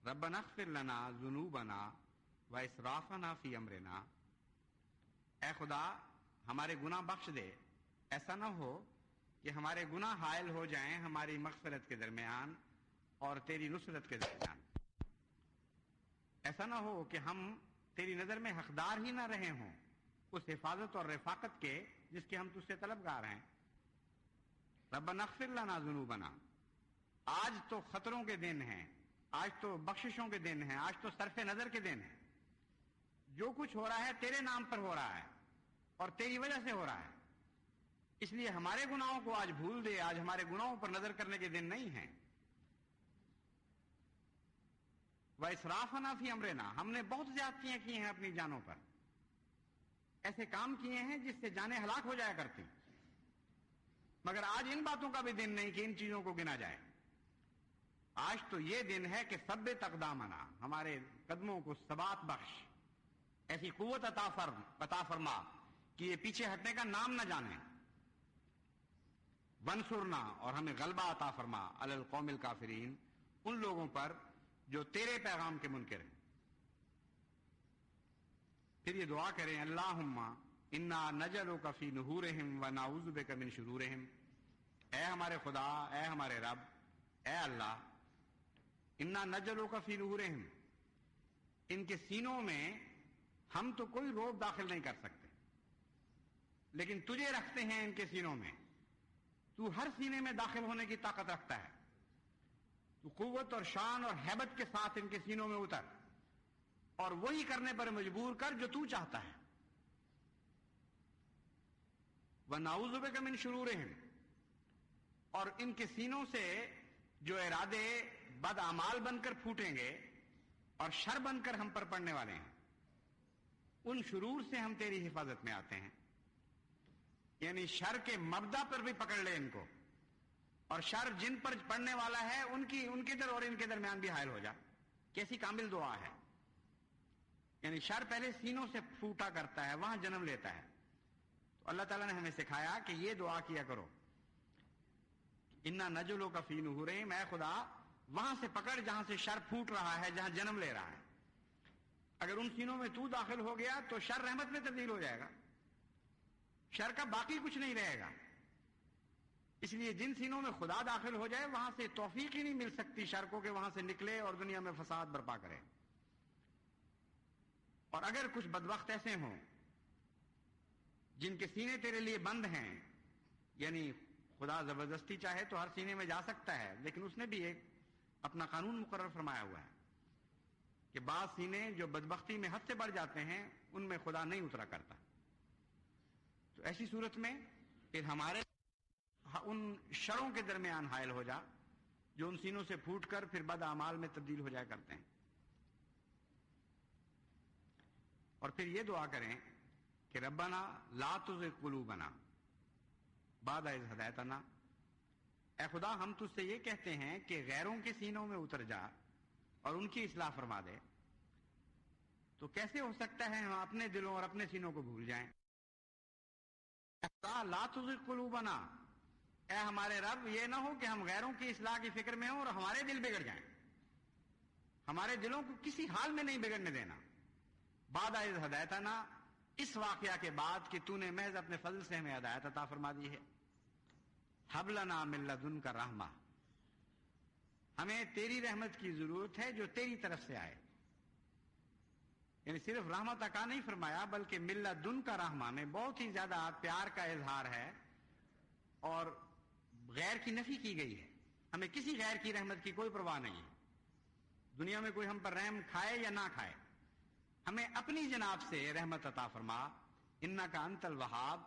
ربنا اغفر لنا ذنوبنا واسرافنا فی امرنا، اے خدا ہمارے گناہ بخش دے، ایسا نہ ہو کہ ہمارے گناہ حائل ہو جائیں ہماری مغفرت کے درمیان اور تیری نصرت کے درمیان. ایسا نہ ہو کہ ہم تیری نظر میں حقدار ہی نہ رہے ہوں اس حفاظت اور رفاقت کے جس کے ہم تجھ سے طلبگار ہیں. ربنا اغفر لنا ذنوبنا، آج تو خطروں کے دن ہیں، آج تو بخششوں کے دن ہیں، آج تو صرف نظر کے دن ہیں. جو کچھ ہو رہا ہے تیرے نام پر ہو رہا ہے اور تیری وجہ سے ہو رہا ہے، اس لیے ہمارے گناہوں کو آج بھول دے. آج ہمارے گناہوں پر نظر کرنے کے دن نہیں ہیں. وَإِسْرَافَنَا فِي أَمْرِنَا، ہم نے بہت زیادتیاں کی ہیں اپنی جانوں پر، ایسے کام کیے ہیں جس سے جانیں ہلاک ہو جایا کرتی، مگر آج ان باتوں کا بھی دن نہیں کہ ان چیزوں کو گنا جائے. آج تو یہ دن ہے کہ ثبت اقدامنا، ہمارے قدموں کو ثبات بخش، ایسی قوت عطا فرما کہ یہ پیچھے ہٹنے کا نام نہ جانے. ونصرنا، اور ہمیں غلبہ عطا فرما، علی القوم الکافرین، ان لوگوں پر جو تیرے پیغام کے منکر ہیں. پھر یہ دعا کریں، اللہم انا نجلک فی نحورہم ونعوذ بک من شرورہم، اے ہمارے خدا، اے ہمارے رب، اے اللہ، انا نجلک فی نحورہم، ان کے سینوں میں ہم تو کوئی روب داخل نہیں کر سکتے، لیکن تجھے رکھتے ہیں ان کے سینوں میں. تو ہر سینے میں داخل ہونے کی طاقت رکھتا ہے. تو قوت اور شان اور ہیبت کے ساتھ ان کے سینوں میں اتر اور وہی کرنے پر مجبور کر جو تو چاہتا ہے. وَنَعُوذُ بِكَ مِن شُرُورِهِمْ، اور ان کے سینوں سے جو ارادے بد اعمال بن کر پھوٹیں گے اور شر بن کر ہم پر پڑنے والے ہیں، ان شرور سے ہم تیری حفاظت میں آتے ہیں. یعنی شر کے مبدا پر بھی پکڑ لے ان کو، اور شر جن پر پڑنے والا ہے ان کے در اور ان کے درمیان بھی حائل ہو جا. کیسی کامل دعا ہے. یعنی شر پہلے سینوں سے پھوٹا کرتا ہے، وہاں جنم لیتا ہے. تو اللہ تعالیٰ نے ہمیں سکھایا کہ یہ دعا کیا کرو، انا نجلک فی نحورہم، اے خدا وہاں سے پکڑ جہاں سے شر پھوٹ رہا ہے، جہاں جنم لے رہا ہے. اگر ان سینوں میں تو داخل ہو گیا تو شر رحمت میں تبدیل ہو جائے گا، شر کا باقی کچھ نہیں رہے گا. اس لیے جن سینوں میں خدا داخل ہو جائے وہاں سے توفیق ہی نہیں مل سکتی شر کو کہ وہاں سے نکلے اور دنیا میں فساد برپا کرے. اور اگر کچھ بدبخت ایسے ہوں جن کے سینے تیرے لیے بند ہیں، یعنی خدا زبردستی چاہے تو ہر سینے میں جا سکتا ہے، لیکن اس نے بھی ایک اپنا قانون مقرر فرمایا ہوا ہے کہ بعض سینے جو بدبختی میں حد سے بڑھ جاتے ہیں ان میں خدا نہیں اترا کرتا. تو ایسی صورت میں پھر ہمارے ان شروں کے درمیان حائل ہو جا جو ان سینوں سے پھوٹ کر پھر بد اعمال میں تبدیل ہو جایا کرتے ہیں. اور پھر یہ دعا کریں کہ ربنا لا تزغ قلوبنا بعد اذ ہدیتنا، اے خدا ہم تجھ سے یہ کہتے ہیں کہ غیروں کے سینوں میں اتر جا اور ان کی اصلاح فرما دے. تو کیسے ہو سکتا ہے ہم اپنے دلوں اور اپنے سینوں کو بھول جائیں؟ لا تزغ قلوبنا، اے ہمارے رب یہ نہ ہو کہ ہم غیروں کی اصلاح کی فکر میں ہوں اور ہمارے دل بگڑ جائیں. ہمارے دلوں کو کسی حال میں نہیں بگڑنے دینا. بعد اذ ہدیتنا، اس واقعہ کے بعد کہ تو نے محض اپنے فضل سے ہمیں ہدایت عطا فرما دی ہے. ہب لنا من لدنک رحمہ، ہمیں تیری رحمت کی ضرورت ہے جو تیری طرف سے آئے. یعنی صرف رحمت عطا نہیں فرمایا بلکہ من لدنک رحمہ میں بہت ہی زیادہ پیار کا اظہار ہے اور غیر کی نفی کی گئی ہے. ہمیں کسی غیر کی رحمت کی کوئی پرواہ نہیں ہے. دنیا میں کوئی ہم پر رحم کھائے یا نہ کھائے، ہمیں اپنی جناب سے رحمت عطا فرما. انکا انت الوہاب،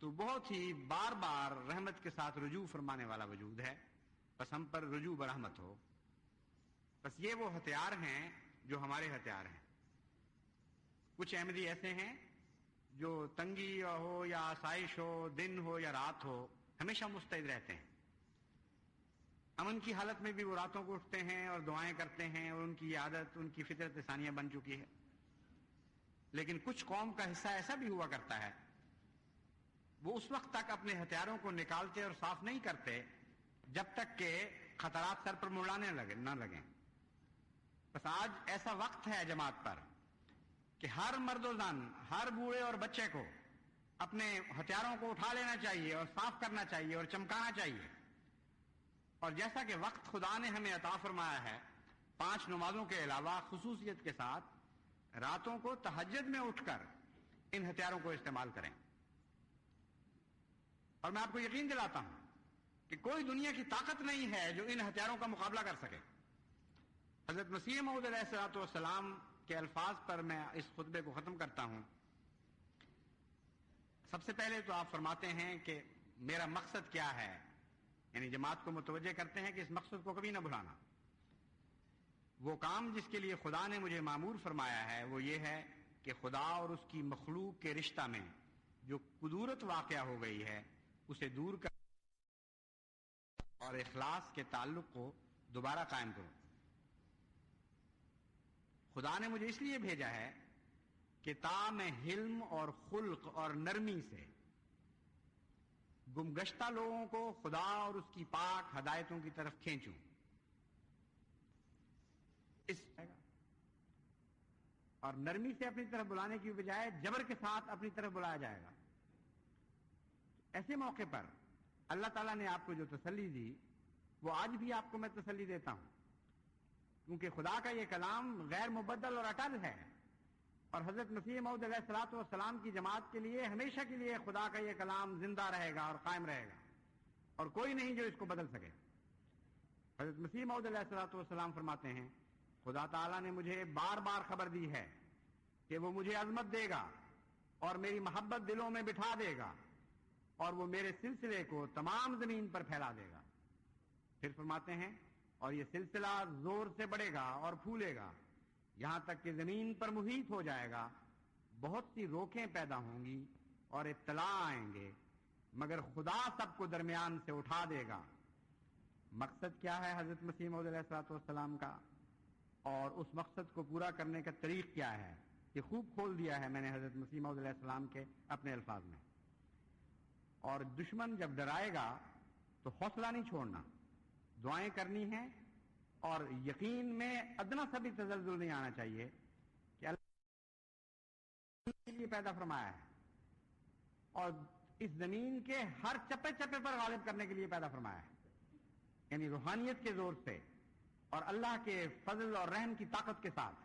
تو بہت ہی بار بار رحمت کے ساتھ رجوع فرمانے والا وجود ہے، بس ہم پر رجوع برحمت ہو. بس یہ وہ ہتھیار ہیں جو ہمارے ہتھیار ہیں. کچھ احمدی ایسے ہیں جو تنگی ہو یا آسائش ہو، دن ہو یا رات ہو، ہمیشہ مستعد رہتے ہیں. امن کی حالت میں بھی وہ راتوں کو اٹھتے ہیں اور دعائیں کرتے ہیں، اور ان کی یہ عادت ان کی فطرت ثانیہ بن چکی ہے. لیکن کچھ قوم کا حصہ ایسا بھی ہوا کرتا ہے، وہ اس وقت تک اپنے ہتھیاروں کو نکالتے اور صاف نہیں کرتے جب تک کہ خطرات سر پر منڈلانے نہ لگیں. بس آج ایسا وقت ہے جماعت پر کہ ہر مرد و زن، ہر بوڑھے اور بچے کو اپنے ہتھیاروں کو اٹھا لینا چاہیے اور صاف کرنا چاہیے اور چمکانا چاہیے. اور جیسا کہ وقت خدا نے ہمیں عطا فرمایا ہے، 5 نمازوں کے علاوہ خصوصیت کے ساتھ راتوں کو تہجد میں اٹھ کر ان ہتھیاروں کو استعمال کریں. اور میں آپ کو یقین دلاتا ہوں کہ کوئی دنیا کی طاقت نہیں ہے جو ان ہتھیاروں کا مقابلہ کر سکے. حضرت مسیح موعود علیہ الصلوۃ والسلام کے الفاظ پر میں اس خطبے کو ختم کرتا ہوں. سب سے پہلے تو آپ فرماتے ہیں کہ میرا مقصد کیا ہے، یعنی جماعت کو متوجہ کرتے ہیں کہ اس مقصد کو کبھی نہ بھلانا. وہ کام جس کے لیے خدا نے مجھے مامور فرمایا ہے وہ یہ ہے کہ خدا اور اس کی مخلوق کے رشتہ میں جو کدورت واقع ہو گئی ہے اسے دور کر اور اخلاص کے تعلق کو دوبارہ قائم کروں. خدا نے مجھے اس لیے بھیجا ہے کہ تا میں حلم اور خلق اور نرمی سے گمگشتہ لوگوں کو خدا اور اس کی پاک ہدایتوں کی طرف کھینچوں. اور نرمی سے اپنی طرف بلانے کی بجائے جبر کے ساتھ اپنی طرف بلایا جائے گا. ایسے موقع پر اللہ تعالیٰ نے آپ کو جو تسلی دی وہ آج بھی آپ کو میں تسلی دیتا ہوں، کیونکہ خدا کا یہ کلام غیر مبدل اور اٹل ہے. اور حضرت مسیح موعود علیہ الصلوۃ والسلام کی جماعت کے لیے ہمیشہ کے لیے خدا کا یہ کلام زندہ رہے گا اور قائم رہے گا، اور کوئی نہیں جو اس کو بدل سکے. حضرت مسیح موعود علیہ الصلوۃ والسلام فرماتے ہیں خدا تعالیٰ نے مجھے بار بار خبر دی ہے کہ وہ مجھے عظمت دے گا اور میری محبت دلوں میں بٹھا دے گا اور وہ میرے سلسلے کو تمام زمین پر پھیلا دے گا. پھر فرماتے ہیں اور یہ سلسلہ زور سے بڑھے گا اور پھولے گا یہاں تک کہ زمین پر محیط ہو جائے گا. بہت سی روکیں پیدا ہوں گی اور ابتلا آئیں گے، مگر خدا سب کو درمیان سے اٹھا دے گا. مقصد کیا ہے حضرت مسیح موعود علیہ الصلوۃ والسلام کا، اور اس مقصد کو پورا کرنے کا طریق کیا ہے، یہ خوب کھول دیا ہے میں نے حضرت مسیح موعود علیہ السلام کے اپنے الفاظ میں. اور دشمن جب ڈرائے گا تو حوصلہ نہیں چھوڑنا، دعائیں کرنی ہیں، اور یقین میں ادنا سا بھی تزلزل نہیں آنا چاہیے کہ اللہ کے لیے پیدا فرمایا ہے اور اس زمین کے ہر چپے چپے پر غالب کرنے کے لیے پیدا فرمایا ہے، یعنی روحانیت کے زور سے اور اللہ کے فضل اور رحم کی طاقت کے ساتھ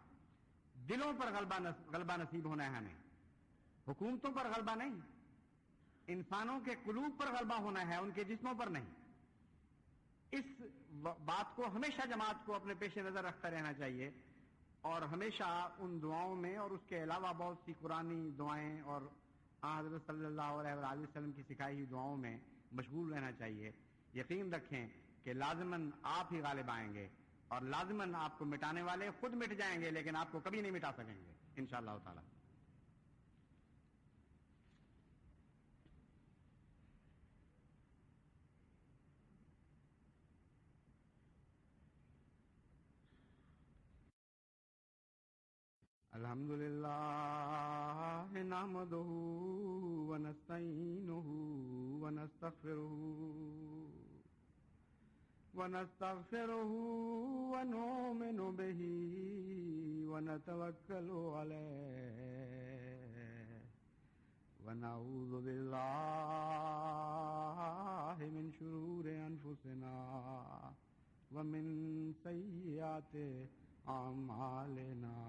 دلوں پر غلبہ نصیب ہونا ہے ہمیں. حکومتوں پر غلبہ نہیں، انسانوں کے قلوب پر غلبہ ہونا ہے، ان کے جسموں پر نہیں. اس بات کو ہمیشہ جماعت کو اپنے پیش نظر رکھتا رہنا چاہیے اور ہمیشہ ان دعاؤں میں اور اس کے علاوہ بہت سی قرآنی دعائیں اور حضرت صلی اللہ علیہ وآلہ وسلم کی سکھائی ہوئی دعاؤں میں مشغول رہنا چاہیے. یقین رکھیں کہ لازماً آپ ہی غالب آئیں گے اور لازماً آپ کو مٹانے والے خود مٹ جائیں گے لیکن آپ کو کبھی نہیں مٹا سکیں گے انشاءاللہ تعالی. الحمد للہ نحمدہ ونستعینہ ونستغفرہ ونؤمن بہ ونتوکل علیہ ونعوذ باللہ من شرور انفسنا ومن سیئات اعمالنا.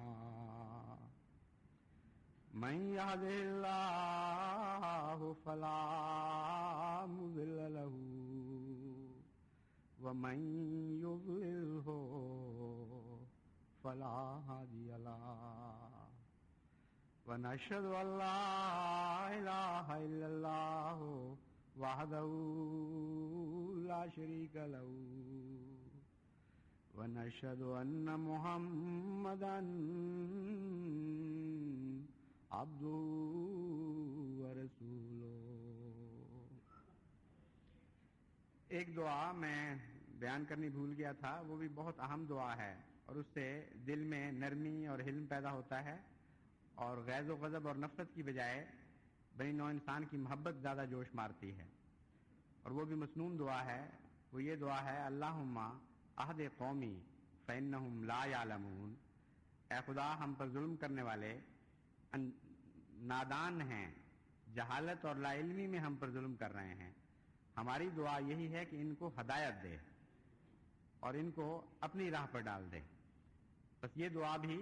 من يهده الله فلا مضل له ومن يضلله فلا هادي له ونشهد أن لا إله إلا الله وحده لا شريك له ونشهد أن محمدًا عبده ورسوله. ایک دعا میں بیان کرنی بھول گیا تھا، وہ بھی بہت اہم دعا ہے اور اس سے دل میں نرمی اور حلم پیدا ہوتا ہے اور غیظ و غضب اور نفرت کی بجائے بنی نوع انسان کی محبت زیادہ جوش مارتی ہے. اور وہ بھی مسنون دعا ہے، وہ یہ دعا ہے اللہم اہد قومی فإنهم لا يعلمون، اے خدا ہم پر ظلم کرنے والے نادان ہیں، جہالت اور لا علمی میں ہم پر ظلم کر رہے ہیں. ہماری دعا یہی ہے کہ ان کو ہدایت دے اور ان کو اپنی راہ پر ڈال دے. بس یہ دعا بھی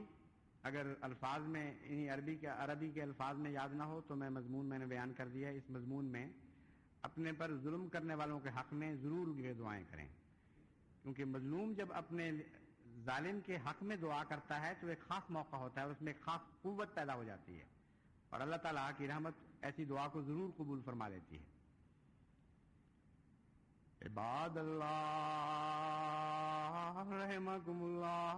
اگر الفاظ میں عربی کے الفاظ میں یاد نہ ہو تو میں نے بیان کر دیا. اس مضمون میں اپنے پر ظلم کرنے والوں کے حق میں ضرور یہ دعائیں کریں، کیونکہ مظلوم جب اپنے ظالم کے حق میں دعا کرتا ہے تو ایک خاص موقع ہوتا ہے، اس میں ایک خاص قوت پیدا ہو جاتی ہے اور اللہ تعالیٰ کی رحمت ایسی دعا کو ضرور قبول فرما لیتی ہے. عباد اللہ رحمکم اللہ،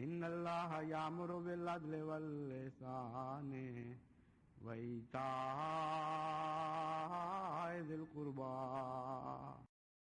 ان اللہ یامر بالعدل والاحسان وایتاء ذی القربی